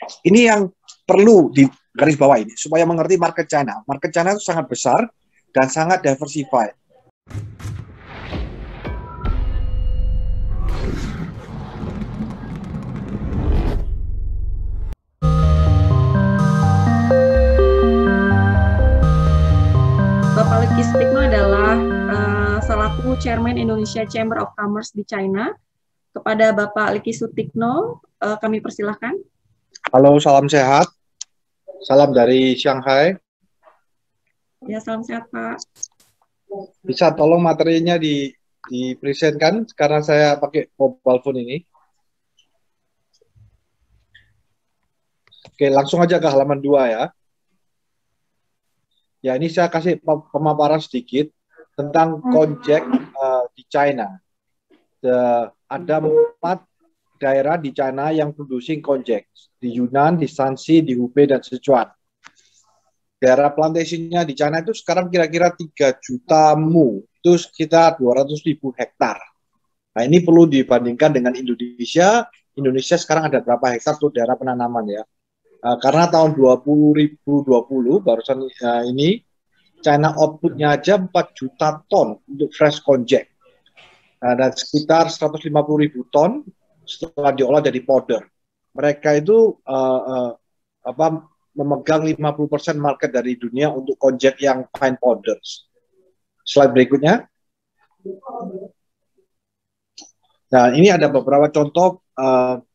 Ini yang perlu di garis bawah ini supaya mengerti market China. Market China itu sangat besar dan sangat diversified. Bapak Leki Sutikno adalah selaku Chairman Indonesia Chamber of Commerce di China. Kepada Bapak Leki Sutikno, kami persilahkan. Halo, salam sehat. Salam dari Shanghai. Ya, salam sehat, Pak. Bisa tolong materinya di-presentkan karena saya pakai mobile phone ini. Oke, langsung aja ke halaman 2 ya. Ya, ini saya kasih pemaparan sedikit tentang Konjac di China. Ada 4 daerah di China yang producing Konjac. Di Yunnan, di Shanxi, di Hubei, dan Sichuan. Daerah plantasinya di China itu sekarang kira-kira 3 juta mu, itu sekitar 200.000 hektar. Nah, ini perlu dibandingkan dengan Indonesia. Indonesia sekarang ada berapa hektar untuk daerah penanaman ya. Karena tahun 2020 barusan ini China outputnya aja 4 juta ton untuk fresh konjac. Dan sekitar 150.000 ton setelah diolah jadi powder. Mereka itu memegang 50% market dari dunia untuk konjac yang fine powders. Slide berikutnya. Nah, ini ada beberapa contoh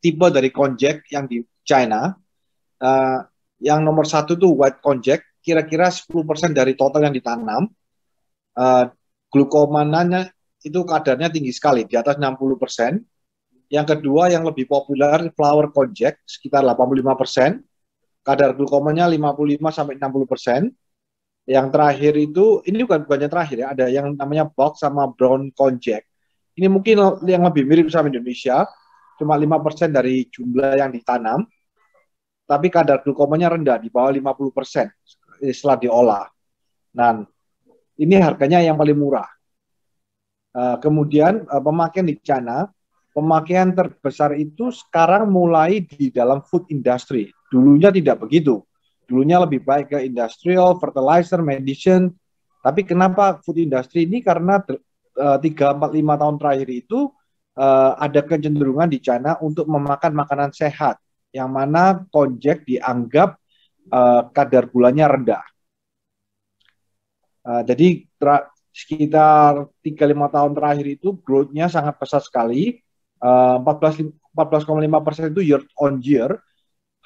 tipe dari konjac yang di China. Yang nomor 1 itu white konjac, kira-kira 10% dari total yang ditanam. Glukomananya itu kadarnya tinggi sekali, di atas 60%. Yang kedua yang lebih populer, flower konjac, sekitar 85%. Kadar glukomannya 55-60%. Yang terakhir itu, ini bukannya terakhir ya, ada yang namanya box sama brown konjac. Ini mungkin yang lebih mirip sama Indonesia, cuma 5% dari jumlah yang ditanam, tapi kadar glukomannya rendah, di bawah 50% setelah diolah. Nah, ini harganya yang paling murah. Kemudian pemakaian di China, pemakaian terbesar itu sekarang mulai di dalam food industry. Dulunya tidak begitu. Dulunya lebih baik ke industrial, fertilizer, medicine. Tapi kenapa food industry ini? Karena 3, 4, 5 tahun terakhir itu ada kecenderungan di China untuk memakan makanan sehat, yang mana konjac dianggap kadar gulanya rendah. Jadi sekitar 3-5 tahun terakhir itu growth-nya sangat pesat sekali. 14,5% itu year on year,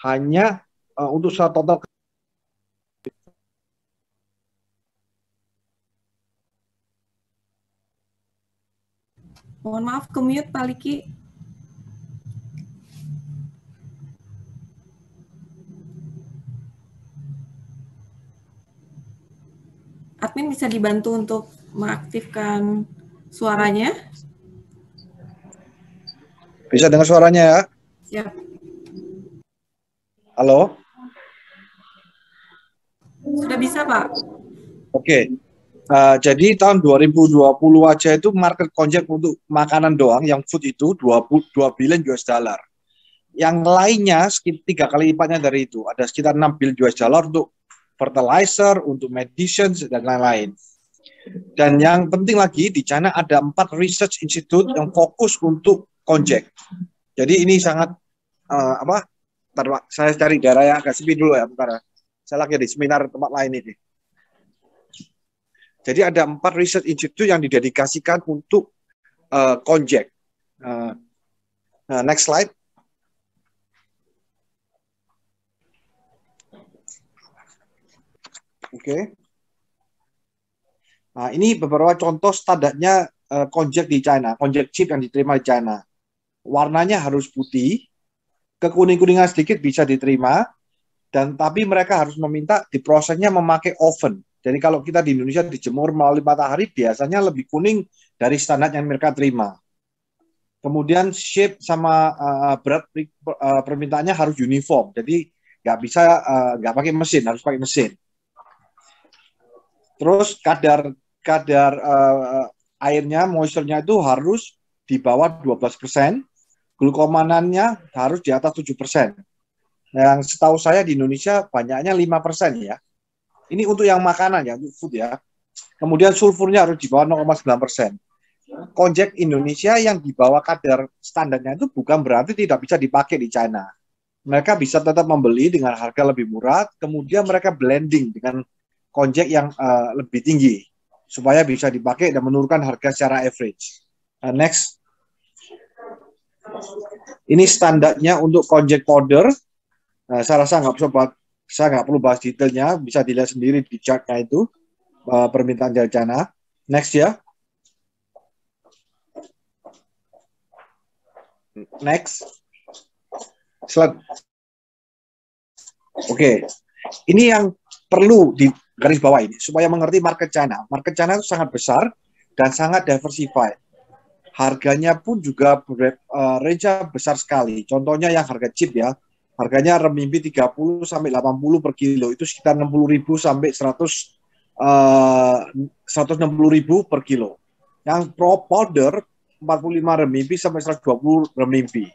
hanya untuk total. Mohon maaf, ke-mute Pak Leki. Admin bisa dibantu untuk mengaktifkan suaranya? Bisa dengar suaranya ya? Siap. Halo? Sudah bisa, Pak? Oke. Jadi tahun 2020 aja itu market konjac untuk makanan doang, yang food itu 2 billion US dollar. Yang lainnya sekitar 3 kali lipatnya dari itu. Ada sekitar 6 billion US dollar untuk fertilizer, untuk medicines, dan lain-lain. Dan yang penting lagi, di China ada 4 research institute yang fokus untuk konjac. Jadi ini sangat saya cari daerah yang agak sepi dulu ya, bentar. Saya lagi di seminar tempat lain ini. Jadi ada 4 research institute yang didedikasikan untuk konjac. Next slide. Oke. Nah, ini beberapa contoh standarnya konjac di China, konjac chip yang diterima di China. Warnanya harus putih, kekuning-kuningan sedikit bisa diterima, tapi mereka harus meminta diprosesnya memakai oven. Jadi kalau kita di Indonesia dijemur melalui matahari, biasanya lebih kuning dari standar yang mereka terima. Kemudian shape sama berat permintaannya harus uniform, jadi nggak bisa nggak pakai mesin, harus pakai mesin. Terus kadar airnya, moisture-nya itu harus di bawah 12%, glukomanannya harus di atas 7%. Yang setahu saya di Indonesia banyaknya 5% ya. Ini untuk yang makanan ya, untuk food ya. Kemudian sulfurnya harus di bawah 0,9%. Konjek Indonesia yang di bawah kadar standarnya itu bukan berarti tidak bisa dipakai di China. Mereka bisa tetap membeli dengan harga lebih murah, kemudian mereka blending dengan konjek yang lebih tinggi supaya bisa dipakai dan menurunkan harga secara average. Next, ini standarnya untuk konjek powder. Saya rasa saya nggak perlu bahas detailnya, bisa dilihat sendiri di chartnya itu permintaan dari China. Next ya. Next. Slide. Oke. Ini yang perlu di garis bawah ini supaya mengerti market China. Market China itu sangat besar dan sangat diversified. Harganya pun juga range besar sekali. Contohnya yang harga chip ya. Harganya renminbi 30 sampai 80 per kilo, itu sekitar 60.000 sampai 160.000 per kilo. Yang pro powder 45 renminbi sampai 120 renminbi.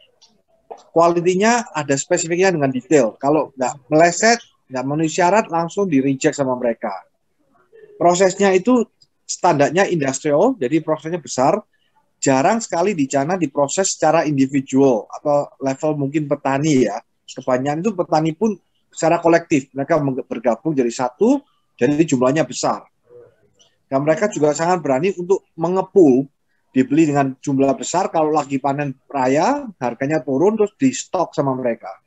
Kualitinya ada spesifiknya dengan detail. Kalau nggak meleset, nggak memenuhi syarat, langsung di reject sama mereka. Prosesnya itu standarnya industrial, jadi prosesnya besar. Jarang sekali di China diproses secara individual atau level mungkin petani ya. Kebanyakan itu petani pun secara kolektif, mereka bergabung jadi satu, jadi jumlahnya besar. Dan mereka juga sangat berani untuk mengepul, dibeli dengan jumlah besar, kalau lagi panen raya, harganya turun, terus di stok sama mereka.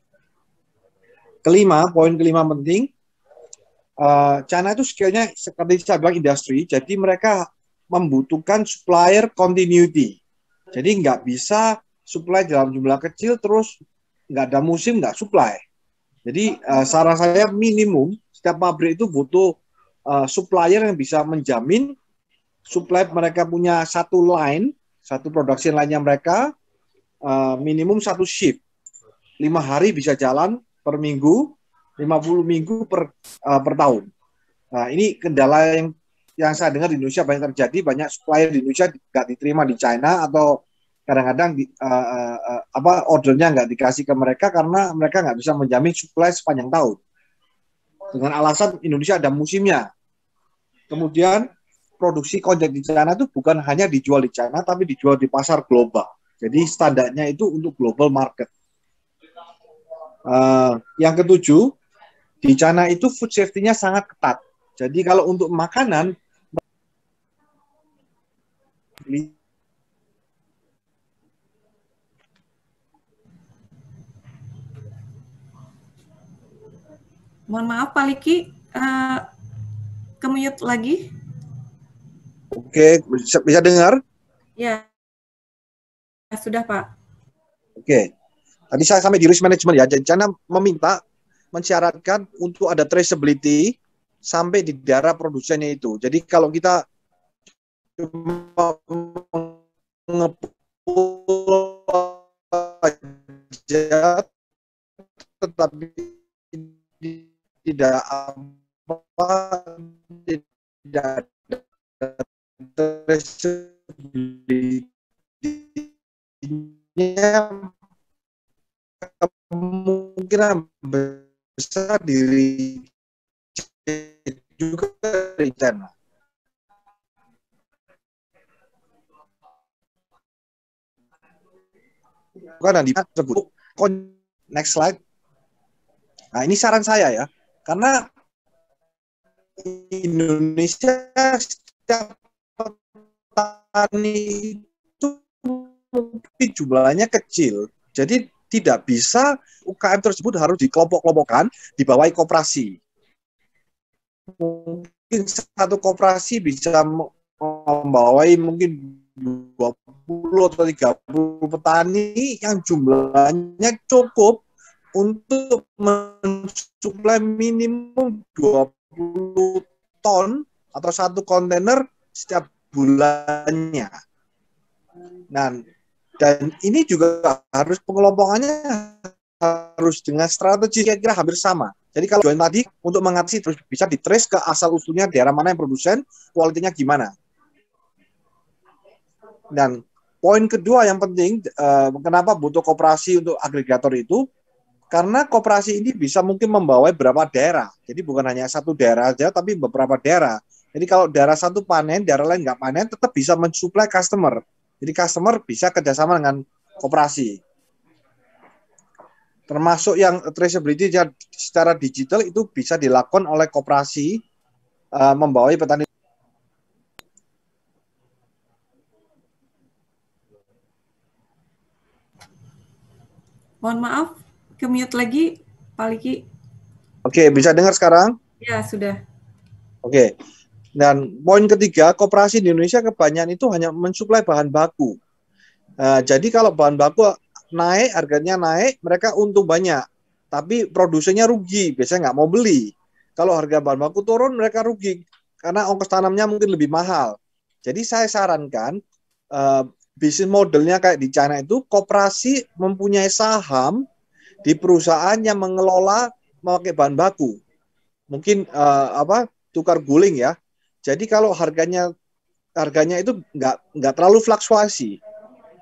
Poin kelima penting, China itu skillnya seperti saya bilang industri, jadi mereka membutuhkan supplier continuity. Jadi nggak bisa supply dalam jumlah kecil, terus nggak ada musim, nggak supply. Jadi saran saya minimum setiap pabrik itu butuh supplier yang bisa menjamin supply mereka punya satu line, satu production line-nya mereka minimum satu shift. 5 hari bisa jalan per minggu, 50 minggu per tahun. Nah, ini kendala yang saya dengar di Indonesia banyak terjadi, banyak supplier di Indonesia nggak diterima di China atau kadang-kadang ordernya nggak dikasih ke mereka karena mereka nggak bisa menjamin supply sepanjang tahun. Dengan alasan Indonesia ada musimnya. Kemudian produksi konjek di China itu bukan hanya dijual di China, tapi dijual di pasar global. Jadi standarnya itu untuk global market. Yang ketujuh, di China itu food safety-nya sangat ketat. Jadi kalau untuk makanan, mohon maaf Pak Liki, ke-mute lagi. Oke, bisa dengar? Ya, sudah Pak. Oke, tadi saya sampai di risk management ya. Jadi China mensyaratkan untuk ada traceability sampai di daerah produsennya itu. Jadi kalau kita cuma mengepul aja, tetapi tidak tidak kemungkinan besar diri juga di China. Bukan yang disebut. Next slide. Nah, ini saran saya ya. Karena Indonesia setiap petani itu mungkin jumlahnya kecil. Jadi tidak bisa UKM tersebut harus dikelompok-kelompokkan, dibawahi koperasi. Mungkin satu koperasi bisa membawai mungkin 20 atau 30 petani yang jumlahnya cukup untuk mensuplai minimum 20 ton atau satu kontainer setiap bulannya. Nah, dan ini juga harus pengelompokannya harus dengan strategi kira-kira hampir sama. Jadi kalau join tadi untuk mengatasi terus bisa ditrace ke asal usulnya daerah mana yang produsen, kualitinya gimana. Dan poin kedua yang penting, kenapa butuh koperasi untuk agregator itu? Karena koperasi ini bisa mungkin membawa beberapa daerah. Jadi bukan hanya satu daerah saja, tapi beberapa daerah. Jadi kalau daerah satu panen, daerah lain nggak panen, tetap bisa mensuplai customer. Jadi customer bisa kerjasama dengan koperasi. Termasuk yang traceability secara digital itu bisa dilakukan oleh koperasi membawai petani. Mohon maaf, ke-mute lagi, Pak Liki. Oke, bisa dengar sekarang? Ya, sudah. Oke. Dan poin ketiga, koperasi di Indonesia kebanyakan itu hanya mensuplai bahan baku. Jadi kalau bahan baku naik, harganya naik, mereka untung banyak. Tapi produsennya rugi, biasanya nggak mau beli. Kalau harga bahan baku turun, mereka rugi. Karena ongkos tanamnya mungkin lebih mahal. Jadi saya sarankan, bisnis modelnya kayak di China itu, koperasi mempunyai saham di perusahaan yang mengelola memakai bahan baku. Mungkin tukar guling ya. Jadi kalau harganya itu nggak terlalu fluktuasi.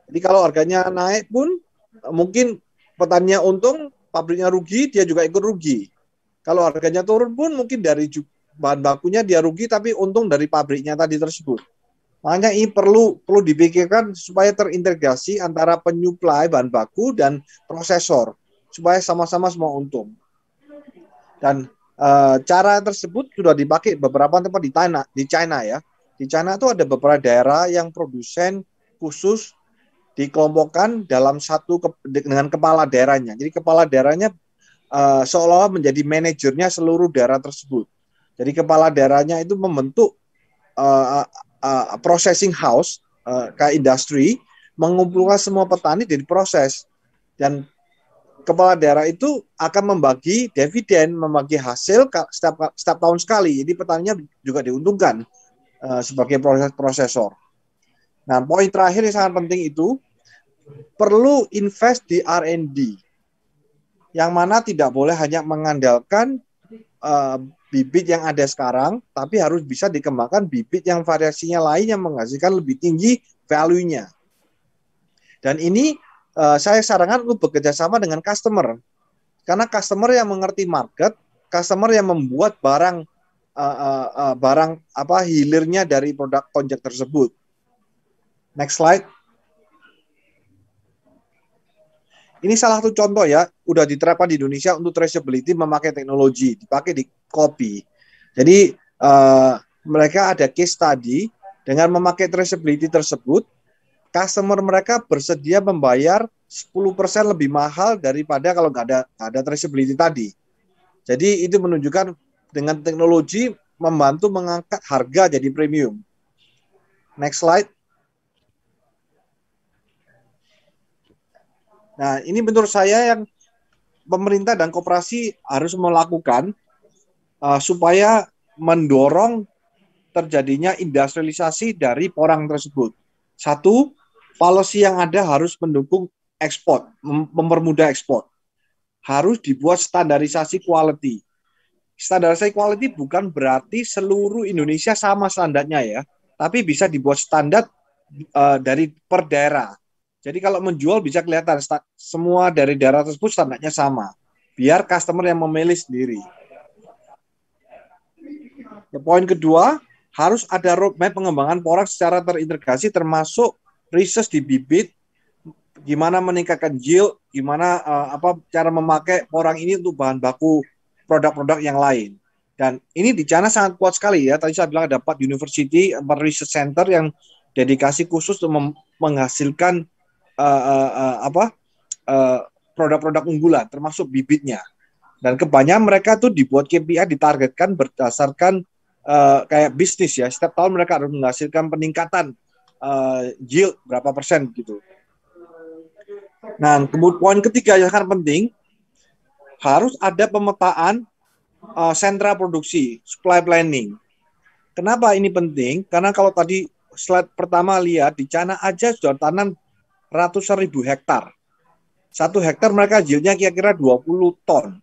Jadi kalau harganya naik pun mungkin petaninya untung, pabriknya rugi, dia juga ikut rugi. Kalau harganya turun pun mungkin dari bahan bakunya dia rugi, tapi untung dari pabriknya tadi tersebut. Makanya ini perlu dipikirkan supaya terintegrasi antara penyuplai bahan baku dan prosesor supaya sama-sama semua untung. Dan cara tersebut sudah dipakai beberapa tempat di China ya. Di China itu ada beberapa daerah yang produsen khusus dikelompokkan dalam dengan kepala daerahnya. Jadi kepala daerahnya seolah-olah menjadi manajernya seluruh daerah tersebut. Jadi kepala daerahnya itu membentuk processing house kayak industri, mengumpulkan semua petani dari proses. Dan kepala daerah itu akan membagi dividen, membagi hasil setiap tahun sekali. Jadi petaninya juga diuntungkan sebagai prosesor. Nah, poin terakhir yang sangat penting itu perlu invest di R&D, yang mana tidak boleh hanya mengandalkan bibit yang ada sekarang, tapi harus bisa dikembangkan bibit yang variasinya lain yang menghasilkan lebih tinggi value-nya. Dan ini saya sarankan untuk bekerja sama dengan customer, karena customer yang mengerti market, customer yang membuat barang hilirnya dari produk konjak tersebut. Next slide. Ini salah satu contoh ya, udah diterapkan di Indonesia untuk traceability memakai teknologi, dipakai di kopi. Jadi mereka ada case study dengan memakai traceability tersebut. Customer mereka bersedia membayar 10% lebih mahal daripada kalau nggak ada traceability tadi. Jadi itu menunjukkan dengan teknologi membantu mengangkat harga jadi premium. Next slide. Nah, ini menurut saya yang pemerintah dan koperasi harus melakukan supaya mendorong terjadinya industrialisasi dari porang tersebut. Satu, policy yang ada harus mendukung ekspor, mempermudah ekspor. Harus dibuat standarisasi quality. Standarisasi quality bukan berarti seluruh Indonesia sama standarnya ya, tapi bisa dibuat standar dari per daerah. Jadi kalau menjual bisa kelihatan semua dari daerah tersebut standarnya sama, biar customer yang memilih sendiri. Poin kedua, harus ada roadmap pengembangan porang secara terintegrasi termasuk research di bibit, gimana meningkatkan yield, gimana cara memakai porang ini untuk bahan baku produk-produk yang lain. Dan ini di China sangat kuat sekali ya. Tadi saya bilang ada 4 university, 4 research center yang dedikasi khusus untuk menghasilkan produk-produk unggulan termasuk bibitnya. Dan kebanyakan mereka tuh dibuat KPI ditargetkan berdasarkan kayak bisnis ya, setiap tahun mereka harus menghasilkan peningkatan yield berapa persen gitu. Nah, kemudian poin ketiga yang sangat penting, harus ada pemetaan sentra produksi, supply planning. Kenapa ini penting? Karena kalau tadi slide pertama lihat, di China aja sudah tanam ratusan ribu hektar. 1 hektar mereka yieldnya kira-kira 20 ton.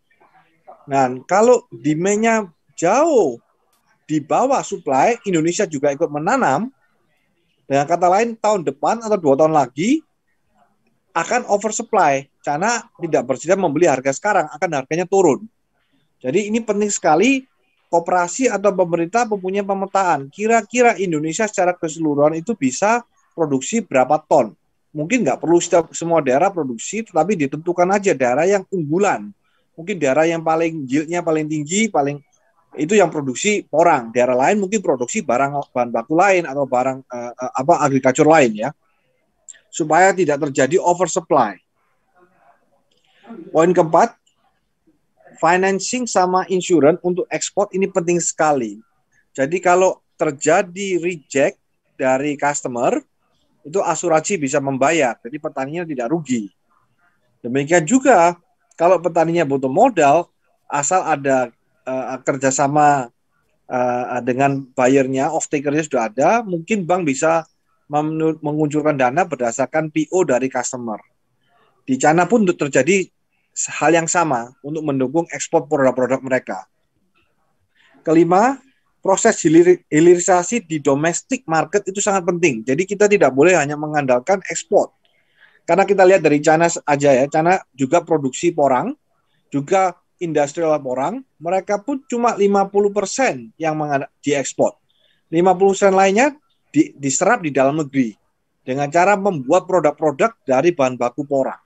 Nah, kalau demand-nya jauh di bawah supply, Indonesia juga ikut menanam. Dengan kata lain, tahun depan atau 2 tahun lagi akan oversupply. China tidak bersedia membeli harga sekarang, akan harganya turun. Jadi ini penting sekali koperasi atau pemerintah mempunyai pemetaan. Kira-kira Indonesia secara keseluruhan itu bisa produksi berapa ton. Mungkin nggak perlu semua daerah produksi, tetapi ditentukan aja daerah yang unggulan. Mungkin daerah yang paling yieldnya paling tinggi, itu yang produksi porang. Daerah lain mungkin produksi bahan baku lain atau barang agrikultur lain ya. Supaya tidak terjadi oversupply. Poin keempat, financing sama insurance untuk ekspor ini penting sekali. Jadi kalau terjadi reject dari customer, itu asuransi bisa membayar. Jadi petaninya tidak rugi. Demikian juga kalau petaninya butuh modal, asal ada kerjasama dengan buyernya, off-takernya sudah ada, mungkin bank bisa menguncurkan dana berdasarkan PO dari customer. Di China pun terjadi hal yang sama untuk mendukung ekspor produk-produk mereka. Kelima, proses hilirisasi di domestic market itu sangat penting. Jadi kita tidak boleh hanya mengandalkan ekspor. Karena kita lihat dari China aja ya, China juga produksi porang, juga industrial porang, mereka pun cuma 50% yang diekspor. 50% lainnya diserap di dalam negeri dengan cara membuat produk-produk dari bahan baku porang.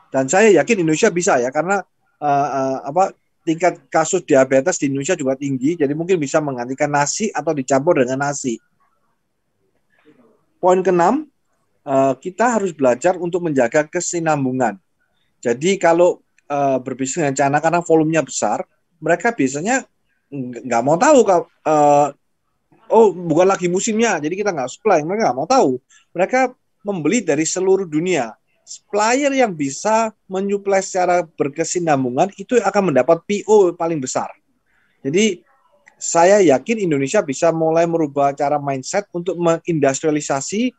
Dan saya yakin Indonesia bisa ya, karena tingkat kasus diabetes di Indonesia juga tinggi, jadi mungkin bisa menggantikan nasi atau dicampur dengan nasi. Poin keenam, kita harus belajar untuk menjaga kesinambungan. Jadi kalau berbisnis dengan China karena volumenya besar, mereka biasanya nggak mau tahu bukan lagi musimnya, jadi kita nggak supply. Mereka nggak mau tahu. Mereka membeli dari seluruh dunia. Supplier yang bisa menyuplai secara berkesinambungan itu akan mendapat PO paling besar. Jadi saya yakin Indonesia bisa mulai merubah cara mindset untuk mengindustrialisasi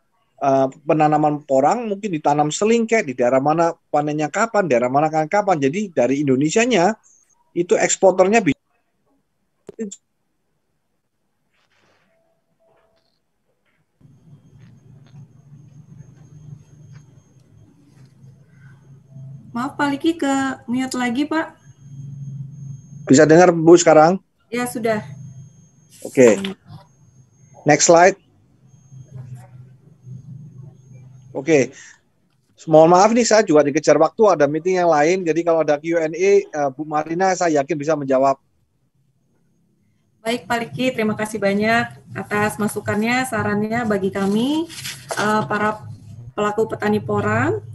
penanaman porang, mungkin ditanam selingkeh di daerah mana panennya kapan, daerah mana kapan. Jadi dari Indonesianya itu eksporternya bisa. Maaf Pak Liki, ke mute lagi Pak. Bisa dengar Bu sekarang? Ya sudah. Oke. Next slide. Oke. Mohon maaf nih, saya juga dikejar waktu, ada meeting yang lain. Jadi kalau ada Q&A, Bu Marina saya yakin bisa menjawab. Baik Pak Liki, terima kasih banyak atas masukannya, sarannya bagi kami, para pelaku petani porang.